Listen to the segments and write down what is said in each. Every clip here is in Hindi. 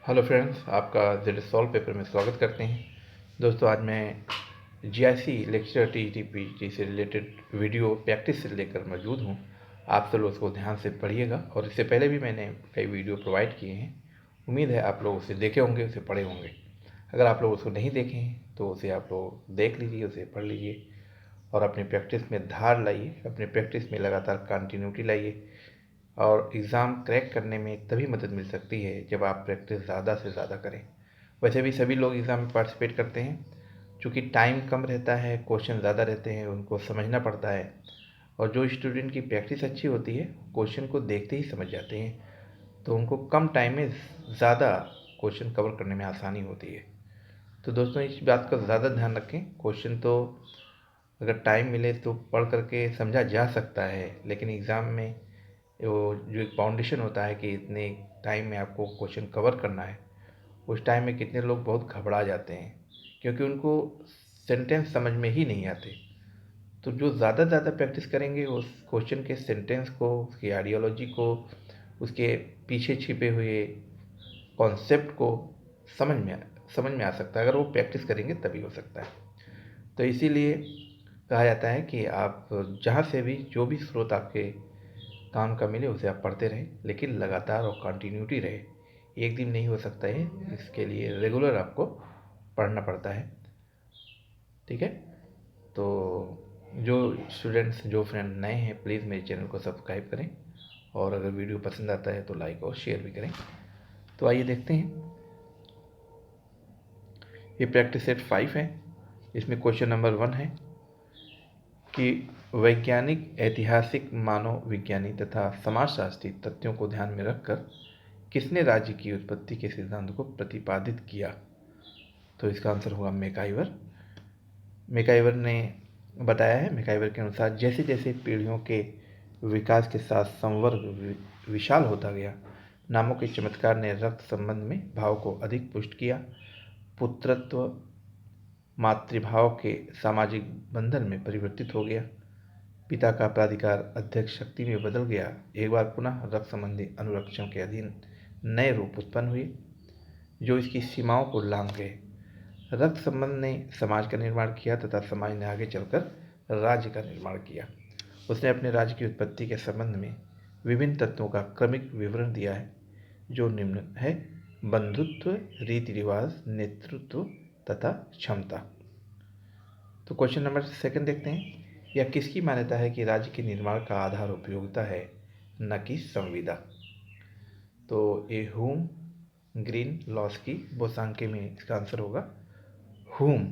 हेलो फ्रेंड्स, आपका जेड सॉल्व पेपर में स्वागत करते हैं। दोस्तों, आज मैं जीआईसी लेक्चर टीईटी से रिलेटेड वीडियो प्रैक्टिस से लेकर मौजूद हूँ। आप सब लोग उसको ध्यान से पढ़िएगा और इससे पहले भी मैंने कई वीडियो प्रोवाइड किए हैं। उम्मीद है आप लोग उसे देखे होंगे, उसे पढ़े होंगे। अगर आप लोग उसको नहीं देखे हैं तो उसे आप लोग देख लीजिए, उसे पढ़ लीजिए और अपनी प्रैक्टिस में धार लाइए, अपनी प्रैक्टिस में लगातार कंटिन्यूटी लाइए। और एग्ज़ाम क्रैक करने में तभी मदद मिल सकती है जब आप प्रैक्टिस ज़्यादा से ज़्यादा करें। वैसे भी सभी लोग एग्ज़ाम में पार्टिसिपेट करते हैं, चूँकि टाइम कम रहता है, क्वेश्चन ज़्यादा रहते हैं, उनको समझना पड़ता है। और जो स्टूडेंट की प्रैक्टिस अच्छी होती है, क्वेश्चन को देखते ही समझ जाते हैं, तो उनको कम टाइम में ज़्यादा क्वेश्चन कवर करने में आसानी होती है। तो दोस्तों, इस बात का ज़्यादा ध्यान रखें। क्वेश्चन तो अगर टाइम मिले तो पढ़ करके समझा जा सकता है, लेकिन एग्ज़ाम में वो जो एक बाउंडेशन होता है कि इतने टाइम में आपको क्वेश्चन कवर करना है, उस टाइम में कितने लोग बहुत घबरा जाते हैं क्योंकि उनको सेंटेंस समझ में ही नहीं आते। तो जो ज़्यादा ज़्यादा प्रैक्टिस करेंगे उस क्वेश्चन के सेंटेंस को, उसकी आइडियोलॉजी को, उसके पीछे छिपे हुए कॉन्सेप्ट को समझ में आ सकता है। अगर वो प्रैक्टिस करेंगे तभी हो सकता है। तो इसीलिए कहा जाता है कि आप जहाँ से भी जो भी स्रोत आपके काम का मिले उसे आप पढ़ते रहें, लेकिन लगातार और कंटिन्यूटी रहे। एक दिन नहीं हो सकता है, इसके लिए रेगुलर आपको पढ़ना पड़ता है। ठीक है। तो जो स्टूडेंट्स, जो फ्रेंड नए हैं, प्लीज़ मेरे चैनल को सब्सक्राइब करें और अगर वीडियो पसंद आता है तो लाइक और शेयर भी करें। तो आइए देखते हैं। ये प्रैक्टिस सेट 5 है। इसमें क्वेश्चन नंबर 1 है कि वैज्ञानिक, ऐतिहासिक, मानव विज्ञानी तथा समाजशास्त्री तथ्यों को ध्यान में रखकर किसने राज्य की उत्पत्ति के सिद्धांत को प्रतिपादित किया। तो इसका आंसर होगा मैकाइवर। मैकाइवर ने बताया है, मैकाइवर के अनुसार जैसे जैसे पीढ़ियों के विकास के साथ संवर्ग विशाल होता गया, नामों के चमत्कार ने रक्त संबंध में भाव को अधिक पुष्ट किया। पुत्रत्व मातृभाव के सामाजिक बंधन में परिवर्तित हो गया। पिता का प्राधिकार अध्यक्ष शक्ति में बदल गया। एक बार पुनः रक्त संबंधी अनुरक्षण के अधीन नए रूप उत्पन्न हुए जो इसकी सीमाओं को लांघ गए। रक्त संबंध ने समाज का निर्माण किया तथा समाज ने आगे चलकर राज्य का निर्माण किया। उसने अपने राज्य की उत्पत्ति के संबंध में विभिन्न तत्वों का क्रमिक विवरण दिया है, जो निम्न है: बंधुत्व, रीति रिवाज, नेतृत्व तथा क्षमता। तो क्वेश्चन नंबर 2 देखते हैं। यह किसकी मान्यता है कि राज्य के निर्माण का आधार उपयोगिता है, न कि संविदा। तो ये ह्यूम, ग्रीन, लॉस्की, बोसांके में इसका आंसर होगा ह्यूम।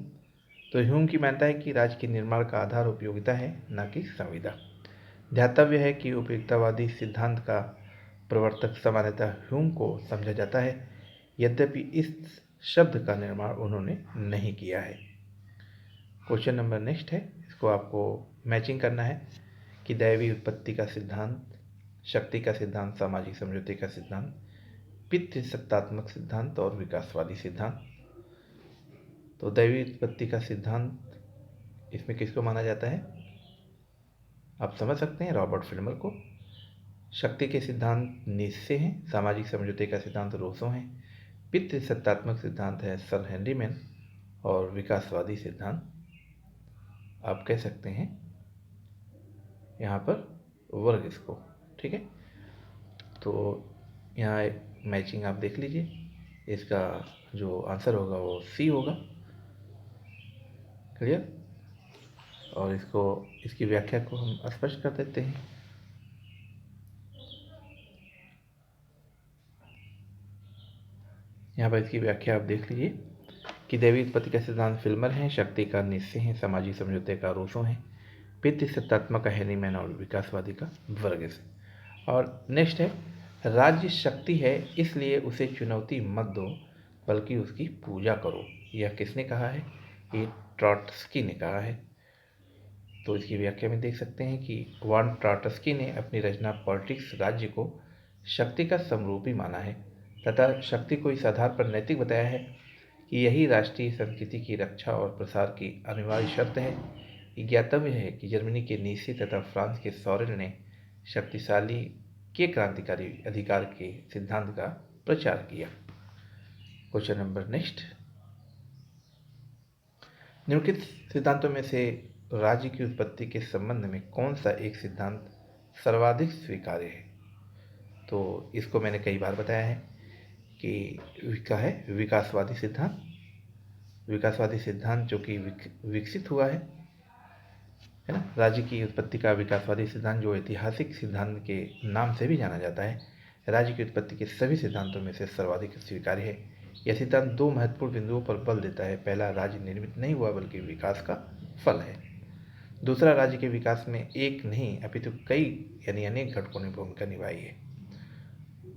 तो ह्यूम की मान्यता है कि राज्य के निर्माण का आधार उपयोगिता है, न कि संविदा। ध्यातव्य है कि उपयोगितावादी सिद्धांत का प्रवर्तक सामान्यतः ह्यूम को समझा जाता है, यद्यपि इस शब्द का निर्माण उन्होंने नहीं किया है। क्वेश्चन नंबर नेक्स्ट है, इसको आपको मैचिंग करना है कि दैवी उत्पत्ति का सिद्धांत, शक्ति का सिद्धांत, सामाजिक समझौते का सिद्धांत, पितृसत्तात्मक सिद्धांत और विकासवादी सिद्धांत। तो दैवी उत्पत्ति का सिद्धांत, इसमें किसको माना जाता है? आप समझ सकते हैं, रॉबर्ट फिल्मर को। शक्ति के सिद्धांत नीत्शे हैं। सामाजिक समझौते का सिद्धांत रूसो है। पितृसत्तात्मक सिद्धांत है सर हेनरी मैन। और विकासवादी सिद्धांत आप कह सकते हैं यहाँ पर वर्ग इसको। ठीक है। तो यहाँ एक मैचिंग आप देख लीजिए, इसका जो आंसर होगा वो सी होगा। क्लियर। और इसकी व्याख्या को हम स्पष्ट कर देते हैं। यहाँ पर इसकी व्याख्या आप देख लीजिए कि दैवी उत्पत्ति का सिद्धांत फिल्मर है, शक्ति का नीत्शे है, सामाजिक समझौते का रूसो है, पितृसत्तात्मक का हेनरी मैन और विकासवादी का वर्गीस। और नेक्स्ट है, राज्य शक्ति है इसलिए उसे चुनौती मत दो बल्कि उसकी पूजा करो। यह किसने कहा है? ये ट्रॉट्स्की ने कहा है। तो इसकी व्याख्या में देख सकते हैं कि वान ट्रॉट्स्की ने अपनी रचना पॉलिटिक्स राज्य को शक्ति का समरूपी माना है तथा शक्ति को इस आधार पर नैतिक बताया है कि यही राष्ट्रीय संस्कृति की रक्षा और प्रसार की अनिवार्य शर्त है। ज्ञातव्य है कि जर्मनी के नीचे तथा फ्रांस के सॉरेल ने शक्तिशाली के क्रांतिकारी अधिकार के सिद्धांत का प्रचार किया। क्वेश्चन नंबर नेक्स्ट, निम्नलिखित सिद्धांतों में से राज्य की उत्पत्ति के संबंध में कौन सा एक सिद्धांत सर्वाधिक स्वीकार्य है? तो इसको मैंने कई बार बताया है कि इसका है विकासवादी सिद्धांत। विकासवादी सिद्धांत जो कि विकसित हुआ है ना, राज्य की उत्पत्ति का विकासवादी सिद्धांत, जो ऐतिहासिक सिद्धांत के नाम से भी जाना जाता है, राज्य की उत्पत्ति के सभी सिद्धांतों में से सर्वाधिक स्वीकार्य है। यह सिद्धांत दो महत्वपूर्ण बिंदुओं पर बल देता है। पहला, राज्य निर्मित नहीं हुआ बल्कि विकास का फल है। दूसरा, राज्य के विकास में एक नहीं अपितु कई यानी अनेक घटकों ने भूमिका निभाई है।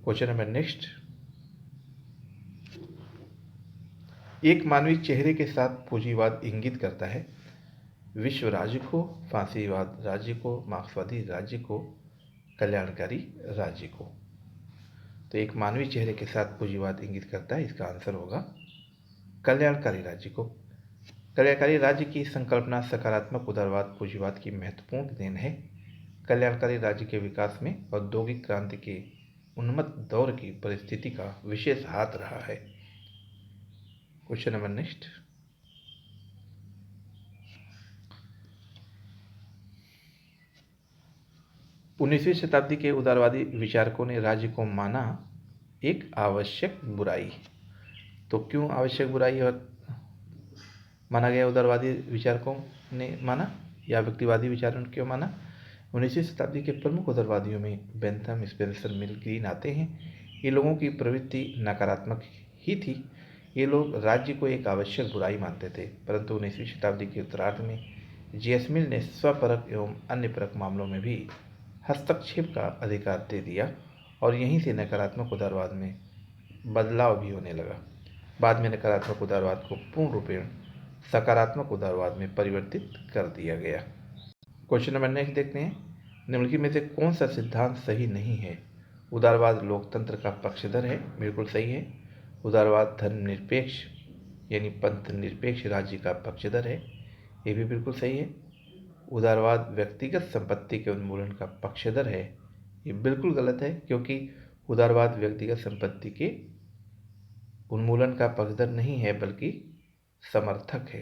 क्वेश्चन नंबर नेक्स्ट, एक मानवीय चेहरे के साथ पूंजीवाद इंगित करता है विश्व राज्य को, फांसीवाद राज्य को, मार्क्सवादी राज्य को, कल्याणकारी राज्य को। तो एक मानवीय चेहरे के साथ पूंजीवाद इंगित करता है, इसका आंसर होगा कल्याणकारी राज्य को। कल्याणकारी राज्य की संकल्पना सकारात्मक उदारवाद पूंजीवाद की महत्वपूर्ण देन है। कल्याणकारी राज्य के विकास में औद्योगिक क्रांति के उन्मत्त दौर की परिस्थिति का विशेष हाथ रहा है। क्वेश्चन नंबर नेक्स्ट, 19वीं शताब्दी के उदारवादी विचारकों ने राज्य को माना एक आवश्यक बुराई। तो क्यों आवश्यक बुराई और माना गया? उदारवादी विचारकों ने माना या व्यक्तिवादी विचारों ने क्यों माना? 19वीं शताब्दी के प्रमुख उदारवादियों में बेंथम, स्पेंसर, मिल, ग्रीन आते हैं। ये लोगों की प्रवृत्ति नकारात्मक ही थी। ये लोग राज्य को एक आवश्यक बुराई मानते थे, परंतु 19वीं शताब्दी के उत्तरार्ध में J.S. मिल ने स्वपरक एवं अन्य परक मामलों में भी हस्तक्षेप का अधिकार दे दिया और यहीं से नकारात्मक उदारवाद में बदलाव भी होने लगा। बाद में नकारात्मक उदारवाद को पूर्ण रूपेण सकारात्मक उदारवाद में परिवर्तित कर दिया गया। क्वेश्चन नंबर नेक्स्ट देखते हैं, निम्नलिखित में से कौन सा सिद्धांत सही नहीं है? उदारवाद लोकतंत्र का पक्षधर है, बिल्कुल सही है। उदारवाद धर्मनिरपेक्ष यानी पंथ निरपेक्ष राज्य का पक्षधर है, ये भी बिल्कुल सही है। उदारवाद व्यक्तिगत संपत्ति के उन्मूलन का पक्षधर है, ये बिल्कुल गलत है, क्योंकि उदारवाद व्यक्तिगत संपत्ति के उन्मूलन का पक्षधर नहीं है बल्कि समर्थक है,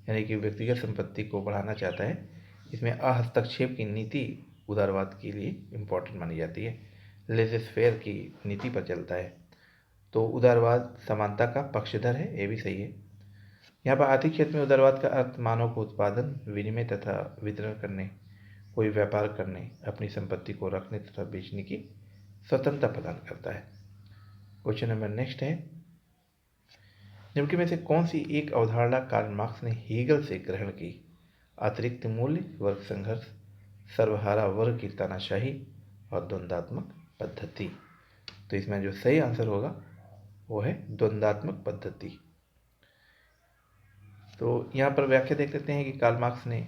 यानी कि व्यक्तिगत संपत्ति को बढ़ाना चाहता है। इसमें अहस्तक्षेप की नीति उदारवाद के लिए इम्पोर्टेंट मानी जाती है, लेजेस फेयर की नीति पर चलता है। तो उदारवाद समानता का पक्षधर है, ये भी सही है। यहाँ पर आर्थिक क्षेत्र में उदारवाद का अर्थ मानव को उत्पादन, विनिमय तथा वितरण करने, कोई व्यापार करने, अपनी संपत्ति को रखने तथा बेचने की स्वतंत्रता प्रदान करता है। क्वेश्चन नंबर नेक्स्ट है, निम्नलिखित में से कौन सी एक अवधारणा कार्ल मार्क्स ने हीगल से ग्रहण की? अतिरिक्त मूल्य, वर्ग संघर्ष, सर्वहारा वर्ग की तानाशाही और द्वंद्वात्मक पद्धति। तो इसमें जो सही आंसर होगा वो है द्वंद्वात्मक पद्धति। तो यहाँ पर व्याख्या देख लेते हैं कि कार्ल मार्क्स ने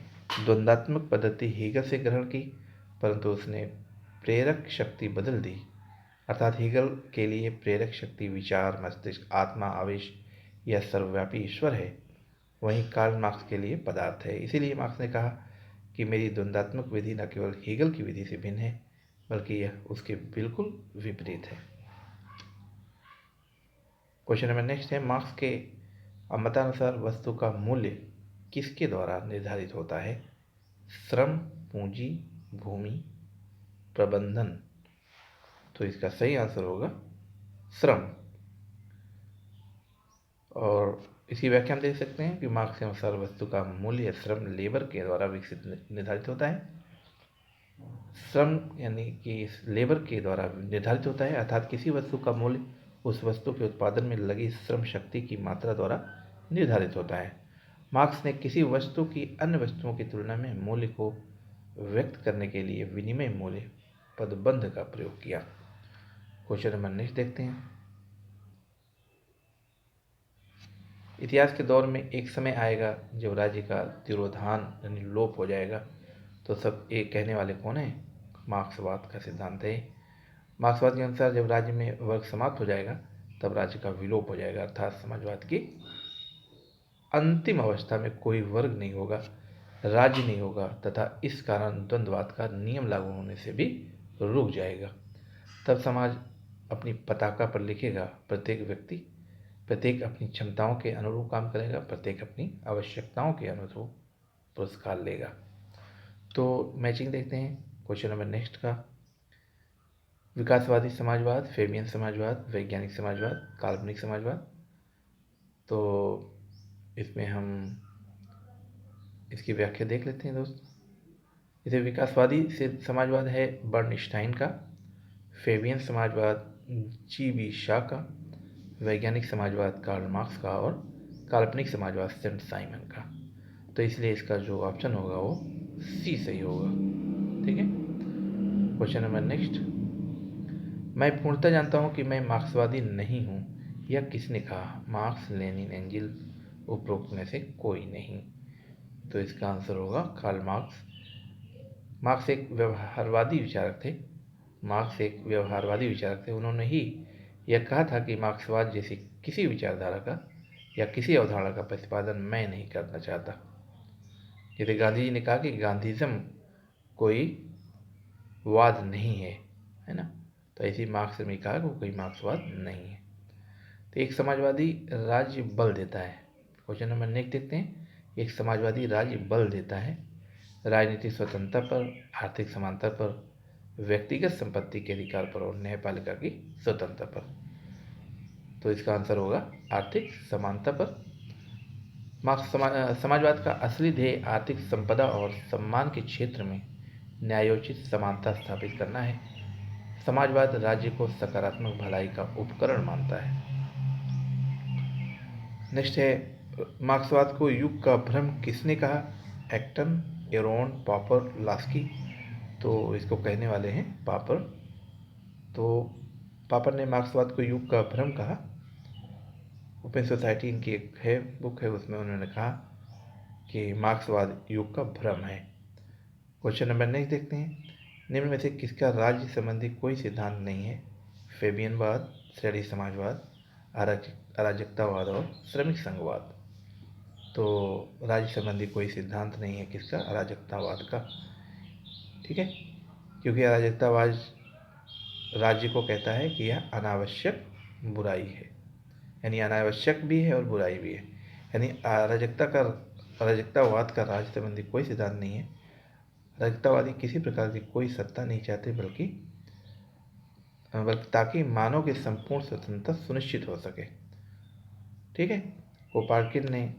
द्वंद्वात्मक पद्धति हीगल से ग्रहण की, परंतु उसने प्रेरक शक्ति बदल दी। अर्थात हीगल के लिए प्रेरक शक्ति विचार, मस्तिष्क, आत्मा, आवेश या सर्वव्यापी ईश्वर है, वहीं कार्ल मार्क्स के लिए पदार्थ है। इसीलिए मार्क्स ने कहा कि मेरी द्वंद्वात्मक विधि न केवल हीगल की विधि से भिन्न है बल्कि यह उसके बिल्कुल विपरीत है। क्वेश्चन नंबर नेक्स्ट है, मार्क्स के मतानुसार वस्तु का मूल्य किसके द्वारा निर्धारित होता है? श्रम, पूंजी, भूमि, प्रबंधन। तो इसका सही आंसर होगा श्रम। और इसकी व्याख्या हम देख सकते हैं कि मार्क्स के अनुसार वस्तु का मूल्य श्रम, लेबर के द्वारा विकसित निर्धारित होता है। श्रम यानी कि लेबर के द्वारा निर्धारित होता है, अर्थात किसी वस्तु का मूल्य उस वस्तु के उत्पादन में लगी श्रम शक्ति की मात्रा द्वारा निर्धारित होता है। मार्क्स ने किसी वस्तु की अन्य वस्तुओं की तुलना में मूल्य को व्यक्त करने के लिए विनिमय मूल्य पदबंध का प्रयोग किया। क्वेश्चन नंबर नेक्स्ट देखते हैं, इतिहास के दौर में एक समय आएगा जब राज्य का तिरोधान यानी लोप हो जाएगा। तो सब एक कहने वाले कौन है? मार्क्सवाद का सिद्धांत है। मार्क्सवाद के अनुसार जब राज्य में वर्ग समाप्त हो जाएगा तब राज्य का विलोप हो जाएगा, अर्थात समाजवाद की अंतिम अवस्था में कोई वर्ग नहीं होगा, राज्य नहीं होगा तथा इस कारण द्वंद्ववाद का नियम लागू होने से भी रुक जाएगा। तब समाज अपनी पताका पर लिखेगा, प्रत्येक व्यक्ति प्रत्येक अपनी क्षमताओं के अनुरूप काम करेगा, प्रत्येक अपनी आवश्यकताओं के अनुरूप पुरस्कार लेगा। तो मैचिंग देखते हैं क्वेश्चन नंबर नेक्स्ट का। विकासवादी समाजवाद, फेबियन समाजवाद, वैज्ञानिक समाजवाद, काल्पनिक समाजवाद। तो इसमें हम इसकी व्याख्या देख लेते हैं दोस्त। जैसे विकासवादी से समाजवाद है बर्नस्टाइन का, फेबियन समाजवाद जी.बी. शाह का, वैज्ञानिक समाजवाद कार्ल मार्क्स का और काल्पनिक समाजवाद सेंट साइमन का। तो इसलिए इसका जो ऑप्शन होगा वो सी सही होगा। ठीक है। Question number next. मैं पूर्णतः जानता हूँ कि मैं मार्क्सवादी नहीं हूँ, यह किसने कहा? मार्क्स, लेनिन, एंजिल, उपरोक्त में से कोई नहीं। तो इसका आंसर होगा कार्ल मार्क्स। मार्क्स एक व्यवहारवादी विचारक थे। उन्होंने ही यह कहा था कि मार्क्सवाद जैसी किसी विचारधारा का या किसी अवधारणा का प्रतिपादन मैं नहीं करना चाहता। जैसे गांधी जी ने कहा कि गांधीज्म कोई वाद नहीं है ना। तो ऐसे मार्क्स ने कहा कि वो कोई मार्क्सवाद नहीं है। तो एक समाजवादी राज्य बल देता है। क्वेश्चन नंबर नेक्स्ट देखते हैं। एक समाजवादी राज्य बल देता है राजनीतिक स्वतंत्रता पर, आर्थिक समानता पर, व्यक्तिगत संपत्ति के अधिकार पर और न्यायपालिका की स्वतंत्रता पर। तो इसका आंसर होगा आर्थिक समानता पर। मार्क्स समाजवाद का असली ध्येय आर्थिक संपदा और सम्मान के क्षेत्र में न्यायोचित समानता स्थापित करना है। समाजवाद राज्य को सकारात्मक भलाई का उपकरण मानता है। नेक्स्ट है मार्क्सवाद को युग का भ्रम किसने कहा? Acton, Aron, Popper, Laski. तो इसको कहने वाले हैं पापर। तो पापर ने मार्क्सवाद को युग का भ्रम कहा। ओपन सोसाइटी इनकी एक है बुक है, उसमें उन्होंने कहा कि मार्क्सवाद युग का भ्रम है। क्वेश्चन नंबर नेक्स्ट देखते हैं। निम्न में से किसका राज्य संबंधी कोई सिद्धांत नहीं है? फेबियनवाद, श्रेणी समाजवाद, अराजकतावाद और श्रमिक संघवाद। तो राज्य संबंधी कोई सिद्धांत नहीं है किसका? अराजकतावाद का। ठीक है, क्योंकि अराजकतावाद राज्य को कहता है कि यह अनावश्यक बुराई है, यानी अनावश्यक भी है और बुराई भी है। यानी अराजकतावाद का राज्य संबंधी कोई सिद्धांत नहीं है। अराजकतावादी किसी प्रकार की कोई सत्ता नहीं चाहते, बल्कि ताकि मानव की संपूर्ण स्वतंत्रता सुनिश्चित हो सके। ठीक है। कोपार्किन ने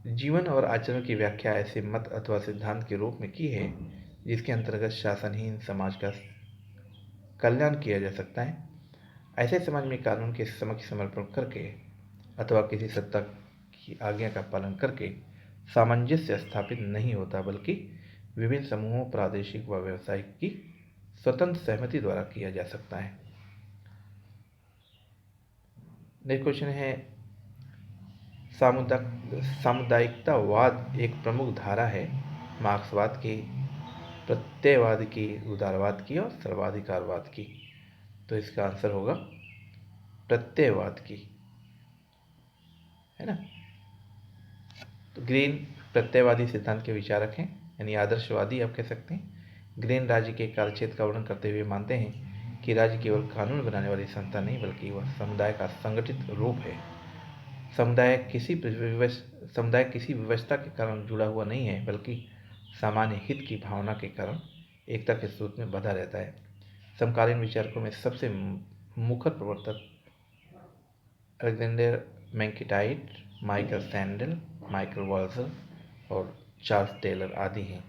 जीवन और आचरण की व्याख्या ऐसे मत अथवा सिद्धांत के रूप में की है जिसके अंतर्गत शासनहीन समाज का कल्याण किया जा सकता है। ऐसे समाज में कानून के समक्ष समर्पण करके अथवा किसी सत्ता की आज्ञा का पालन करके सामंजस्य स्थापित नहीं होता, बल्कि विभिन्न समूहों, प्रादेशिक व व्यावसायिक की स्वतंत्र सहमति द्वारा किया जा सकता है। नेक्स्ट क्वेश्चन है सामुदायिकतावाद एक प्रमुख धारा है मार्क्सवाद की, प्रत्ययवाद की, उदारवाद की और सर्वाधिकारवाद की। तो इसका आंसर होगा प्रत्ययवाद की, है ना। तो ग्रीन प्रत्ययवादी सिद्धांत के विचारक हैं, यानी आदर्शवादी आप कह सकते हैं। ग्रीन राज्य के कार्यक्षेत्र का वर्णन करते हुए मानते हैं कि राज्य केवल कानून बनाने वाली संस्था नहीं, बल्कि वह समुदाय का संगठित रूप है। समुदाय किसी व्यवस्था के कारण जुड़ा हुआ नहीं है, बल्कि सामान्य हित की भावना के कारण एकता के सूत्र में बंधा रहता है। समकालीन विचारकों में सबसे मुखर प्रवर्तक अलेक्जेंडर मैंकिटाइट, माइकल सैंडल, माइकल वाल्जर और चार्ल्स टेलर आदि हैं।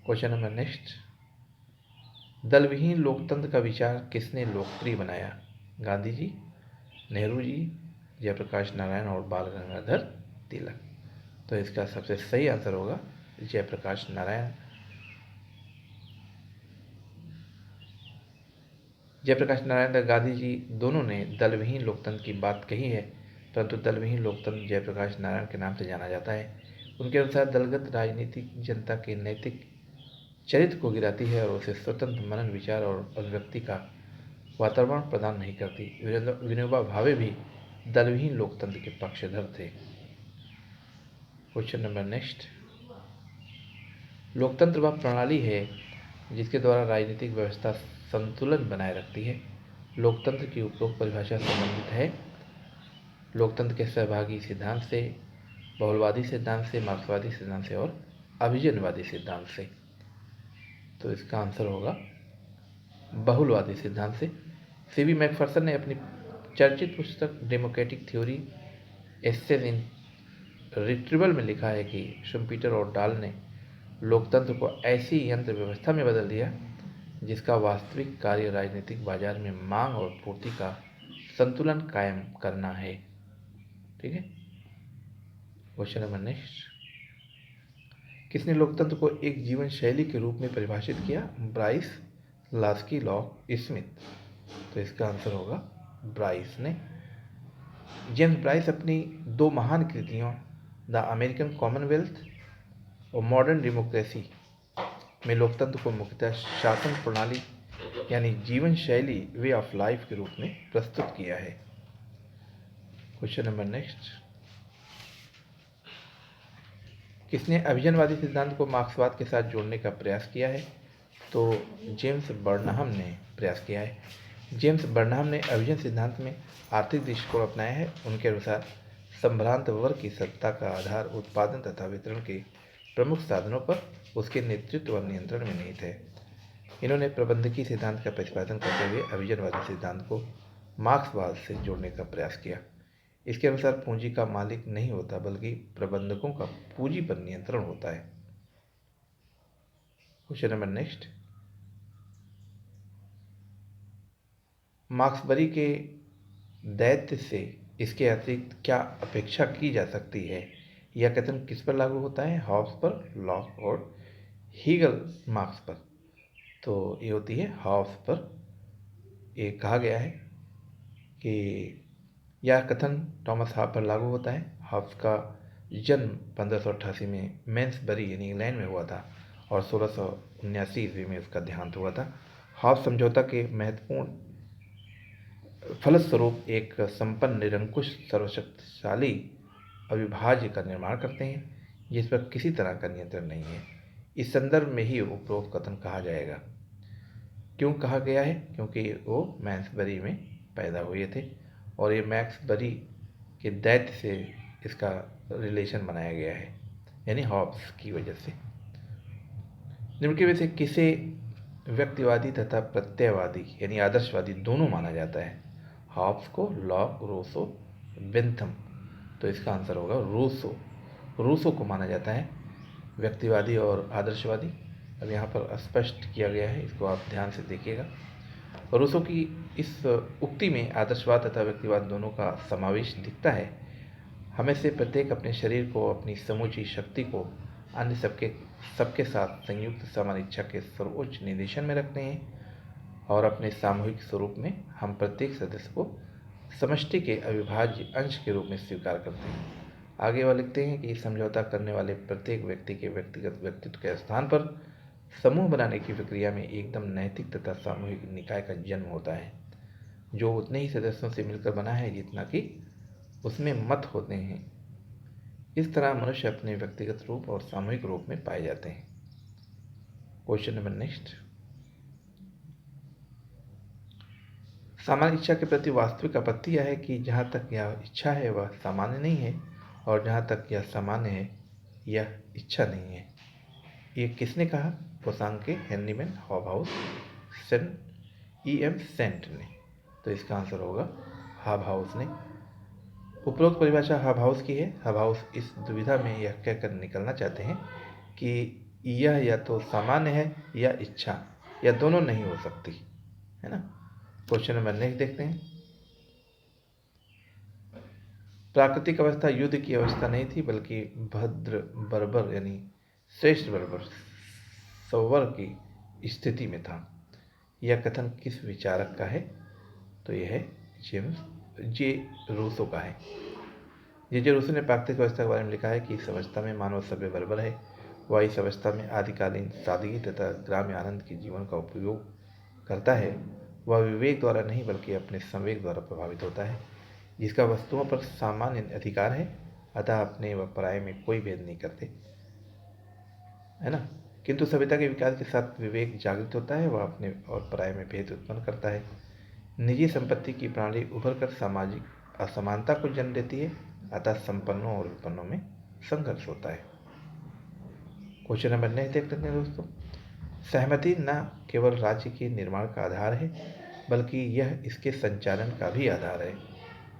Question number next. दलविहीन लोकतंत्र का विचार किसने लोकप्रिय बनाया? गांधी जी, नेहरू जी, जयप्रकाश नारायण और बाल गंगाधर तिलक। तो इसका सबसे सही आंसर होगा जयप्रकाश नारायण। जयप्रकाश नारायण और गांधी जी दोनों ने दलविहीन लोकतंत्र की बात कही है, परंतु दलविहीन लोकतंत्र जयप्रकाश नारायण के नाम से जाना जाता है। उनके अनुसार दलगत राजनीति जनता के नैतिक चरित्र को गिराती है और उसे स्वतंत्र मनन, विचार और अभिव्यक्ति का वातावरण प्रदान नहीं करती। विनोबा भावे भी दलविहीन लोकतंत्र के पक्षधर थे। Question number next. लोकतंत्र वह प्रणाली है जिसके द्वारा राजनीतिक व्यवस्था संतुलन बनाए रखती है। लोकतंत्र की उपरोक्त परिभाषा संबंधित है लोकतंत्र के सहभागी सिद्धांत से, बहुलवादी सिद्धांत से, मार्क्सवादी सिद्धांत से और अभिजनवादी सिद्धांत से। तो इसका आंसर होगा बहुलवादी सिद्धांत से। सीवी मैकफर्सन ने अपनी चर्चित पुस्तक डेमोक्रेटिक थ्योरी एसेस इन रिट्रीवल में लिखा है कि शुम्पीटर और डाल ने लोकतंत्र को ऐसी यंत्र व्यवस्था में बदल दिया जिसका वास्तविक कार्य राजनीतिक बाजार में मांग और पूर्ति का संतुलन कायम करना है। ठीक है। क्वेश्चन नंबर नेक्स्ट, किसने लोकतंत्र को एक जीवन शैली के रूप में परिभाषित किया? Bryce, Laski, lock, Smith. तो इसका आंसर होगा ब्राइस ने। जेम्स ब्राइस अपनी दो महान कृतियों द अमेरिकन कॉमनवेल्थ और मॉडर्न डेमोक्रेसी में लोकतंत्र को मुख्यतः शासन प्रणाली यानी जीवन शैली, वे ऑफ लाइफ के रूप में प्रस्तुत किया है। क्वेश्चन नंबर नेक्स्ट, किसने अभिजनवादी सिद्धांत को मार्क्सवाद के साथ जोड़ने का प्रयास किया है? तो जेम्स बर्नहम ने प्रयास किया है। जेम्स बर्नहम ने अभिजन सिद्धांत में आर्थिक दृष्टिकोण अपनाया है। उनके अनुसार संभ्रांत वर्ग की सत्ता का आधार उत्पादन तथा वितरण के प्रमुख साधनों पर उसके नेतृत्व और नियंत्रण में निहित है। इन्होंने प्रबंधकीय सिद्धांत का प्रतिपादन करते हुए अभिजनवादी सिद्धांत को मार्क्सवाद से जोड़ने का प्रयास किया। इसके अनुसार पूंजी का मालिक नहीं होता बल्कि प्रबंधकों का पूंजी पर नियंत्रण होता है। क्वेश्चन नंबर नेक्स्ट, मार्क्सबरी के दैत्य से इसके अतिरिक्त क्या अपेक्षा की जा सकती है? यह कथन किस पर लागू होता है? हॉब्स पर, लॉक और हीगल मार्क्स पर। तो ये होती है हॉब्स पर। ये कहा गया है कि यह कथन टॉमस हॉब्स पर लागू होता है। हॉब्स का जन्म 1588 में मेंसबरी यानी इंग्लैंड में हुआ था और 1679 ईस्वी में उसका देहांत हुआ था। हॉब्स समझौता के महत्वपूर्ण फलस्वरूप एक संपन्न, निरंकुश, सर्वशक्तिशाली अविभाज्य का निर्माण करते हैं जिस पर किसी तरह का नियंत्रण नहीं है। इस संदर्भ में ही उपरोक्त कथन कहा जाएगा। क्यों कहा गया है? क्योंकि वो मैक्सबरी में पैदा हुए थे और ये मैक्सबरी के दैत्य से इसका रिलेशन बनाया गया है, यानी हॉब्स की वजह से। निम्न में से किसे व्यक्तिवादी तथा प्रत्ययवादी यानी आदर्शवादी दोनों माना जाता है? हॉब्स को, लॉक, रूसो, बेंथम। तो इसका आंसर होगा रूसो। रूसो को माना जाता है व्यक्तिवादी और आदर्शवादी। अब यहाँ पर स्पष्ट किया गया है, इसको आप ध्यान से देखिएगा। रूसो की इस उक्ति में आदर्शवाद तथा व्यक्तिवाद दोनों का समावेश दिखता है। हमें से प्रत्येक अपने शरीर को, अपनी समूची शक्ति को अन्य सबके साथ संयुक्त समान इच्छा के सर्वोच्च निर्देशन में रखते हैं और अपने सामूहिक स्वरूप में हम प्रत्येक सदस्य को समष्टि के अविभाज्य अंश के रूप में स्वीकार करते हैं। आगे वह लिखते हैं कि समझौता करने वाले प्रत्येक व्यक्ति के व्यक्तिगत व्यक्तित्व के स्थान पर समूह बनाने की प्रक्रिया में एकदम नैतिक तथा सामूहिक निकाय का जन्म होता है जो उतने ही सदस्यों से मिलकर बना है जितना कि उसमें मत होते हैं। इस तरह मनुष्य अपने व्यक्तिगत रूप और सामूहिक रूप में पाए जाते हैं। क्वेश्चन नंबर नेक्स्ट, सामान्य इच्छा के प्रति वास्तविक आपत्ति यह है कि जहाँ तक यह इच्छा है वह सामान्य नहीं है और जहाँ तक यह सामान्य है यह इच्छा नहीं है। ये किसने कहा? पोसांग के, हेनरीमैन, हॉबहाउस, E.M. सेंट ने। तो इसका आंसर होगा हॉबहाउस ने। उपरोक्त परिभाषा हॉबहाउस की है। हॉबहाउस इस दुविधा में यह कहकर निकलना चाहते हैं कि यह या तो सामान्य है या इच्छा, या दोनों नहीं हो सकती, है ना। क्वेश्चन नंबर नेक्स्ट देखते हैं। प्राकृतिक अवस्था युद्ध की अवस्था नहीं थी बल्कि भद्र बर्बर यानी श्रेष्ठ बर्बर सवर की स्थिति में था। यह कथन किस विचारक का है? तो यह है जेम्स जे रूसो का है। जे रूसो ने प्राकृतिक अवस्था के बारे में लिखा है कि इस अवस्था में मानव सभ्य बर्बर है। वह इस अवस्था में आदिकालीन सादगी तथा ग्राम्य आनंद के जीवन का उपयोग करता है। वह विवेक द्वारा नहीं बल्कि अपने संवेग द्वारा प्रभावित होता है, जिसका वस्तुओं पर सामान्य अधिकार है, अतः अपने व पराये में कोई भेद नहीं करते, है ना। किंतु सभ्यता के विकास के साथ विवेक जागृत होता है, वह अपने और पराये में भेद उत्पन्न करता है। निजी संपत्ति की प्रणाली उभर कर सामाजिक असमानता को जन्म देती है, अतः संपन्नों और विपन्नों में संघर्ष होता है। क्वेश्चन नंबर 9 देख लेते हैं दोस्तों। सहमति न केवल राज्य के निर्माण का आधार है, बल्कि यह इसके संचालन का भी आधार है।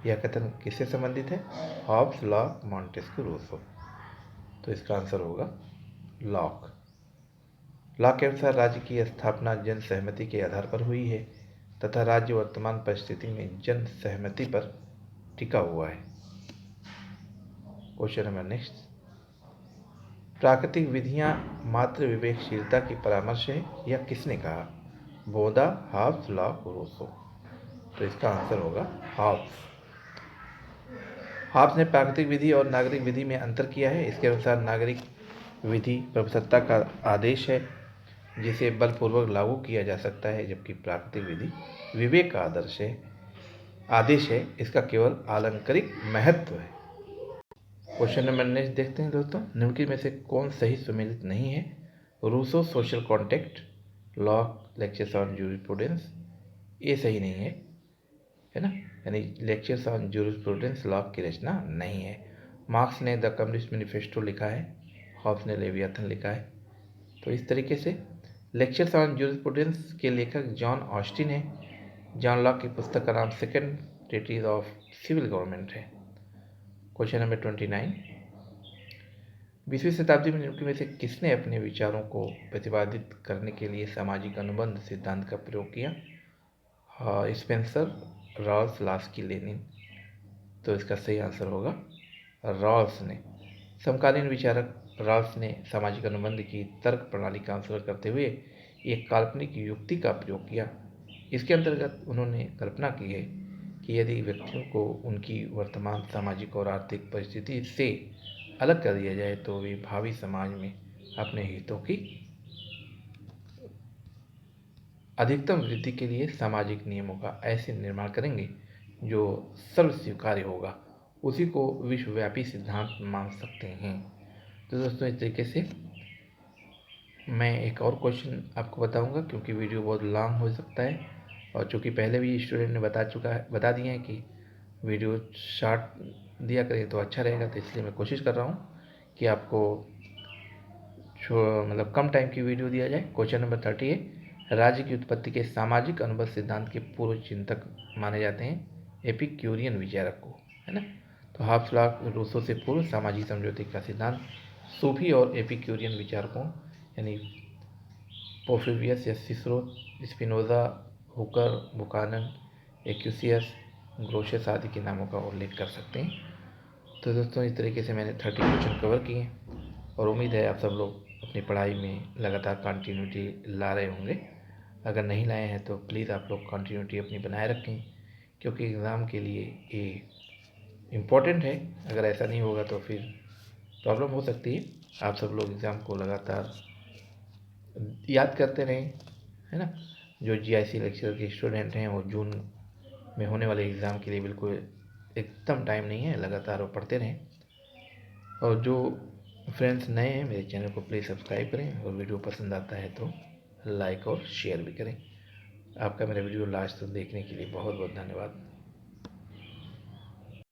यह कथन किससे संबंधित है? Hobbes, Locke, Montesquieu, Rousseau. तो इसका आंसर होगा लॉक। लॉक के अनुसार राज्य की स्थापना जन सहमति के आधार पर हुई है तथा राज्य वर्तमान परिस्थिति में जन सहमति पर टिका हुआ है। Question number next. प्राकृतिक विधियां मात्र विवेकशीलता की परामर्श है, यह किसने कहा? बोदा, हॉब्स, लॉक, रूसो। तो इसका आंसर होगा हॉब्स। हॉब्स ने प्राकृतिक विधि और नागरिक विधि में अंतर किया है। इसके अनुसार नागरिक विधि प्रभुसत्ता का आदेश है जिसे बलपूर्वक लागू किया जा सकता है, जबकि प्राकृतिक विधि विवेक का आदेश है, इसका केवल आलंकारिक महत्व है। क्वेश्चन नंबर नेक्स्ट देखते हैं दोस्तों। निम्नलिखित में से कौन सही सुमेलित नहीं है? Rousseau, social contact, Locke, lectures on jurisprudence. ये सही नहीं है ना, यानी लेक्चर्स ऑन जूरिस्प्रूडेंस लॉक की रचना नहीं है। मार्क्स ने द कम्युनिस्ट मैनिफेस्टो लिखा है, हॉब्स ने लेवियाथन लिखा है। तो इस तरीके से लेक्चर्स ऑन जूरिस्प्रूडेंस के लेखक जॉन ऑस्टिन है। जॉन लॉक की पुस्तक का नाम second treatise of civil government है। Question number 29। 20वीं शताब्दी में निम्नलिखित में से किसने अपने विचारों को प्रतिपादित करने के लिए सामाजिक अनुबंध सिद्धांत का प्रयोग किया? Spencer, Rawls, Laski, Lenin. तो इसका सही आंसर होगा रॉल्स ने। समकालीन विचारक रॉल्स ने सामाजिक अनुबंध की तर्क प्रणाली का अनुसरण करते हुए एक काल्पनिक युक्ति का प्रयोग किया। इसके अंतर्गत उन्होंने कल्पना की है कि यदि व्यक्तियों को उनकी वर्तमान सामाजिक और आर्थिक परिस्थिति से अलग कर दिया जाए तो वे भावी समाज में अपने हितों की अधिकतम वृद्धि के लिए सामाजिक नियमों का ऐसे निर्माण करेंगे जो सर्व स्वीकार्य होगा। उसी को विश्वव्यापी सिद्धांत मान सकते हैं। तो दोस्तों इस तरीके से मैं एक और क्वेश्चन आपको बताऊंगा, क्योंकि वीडियो बहुत लॉन्ग हो सकता है और चूँकि पहले भी स्टूडेंट ने बता दिए हैं कि वीडियो शॉर्ट दिया करें तो अच्छा रहेगा, तो इसलिए मैं कोशिश कर रहा हूँ कि आपको मतलब कम टाइम की वीडियो दिया जाए। क्वेश्चन नंबर 30 है। राज्य की उत्पत्ति के सामाजिक अनुबंध सिद्धांत के पूर्व चिंतक माने जाते हैं एपिक्यूरियन विचारक को, है ना। तो हॉब्स, लॉक, रूसो से पूर्व सामाजिक समझौते का सिद्धांत सूफी और एपिक्यूरियन विचारकों यानी पोर्फिरियस या Cicero, Spinoza, Hooker, Buchanan, Accursius, Grotius आदि के नामों का उल्लेख कर सकते हैं। तो दोस्तों इस तरीके से मैंने 30 क्वेश्चन कवर किए और उम्मीद है आप सब लोग अपनी पढ़ाई में लगातार कंटिन्यूटी ला रहे होंगे। अगर नहीं लाए हैं तो प्लीज़ आप लोग कंटिन्यूटी अपनी बनाए रखें, क्योंकि एग्ज़ाम के लिए ये इम्पोर्टेंट है। अगर ऐसा नहीं होगा तो फिर प्रॉब्लम हो सकती है। आप सब लोग एग्ज़ाम को लगातार याद करते रहें, है ना। जो जीआईसी लेक्चर के स्टूडेंट हैं वो जून में होने वाले एग्ज़ाम के लिए बिल्कुल एकदम टाइम नहीं है, लगातार वो पढ़ते रहें। और जो फ्रेंड्स नए हैं मेरे चैनल को प्लीज़ सब्सक्राइब करें और वीडियो पसंद आता है तो लाइक और शेयर भी करें। आपका मेरा वीडियो लास्ट तक देखने के लिए बहुत बहुत धन्यवाद।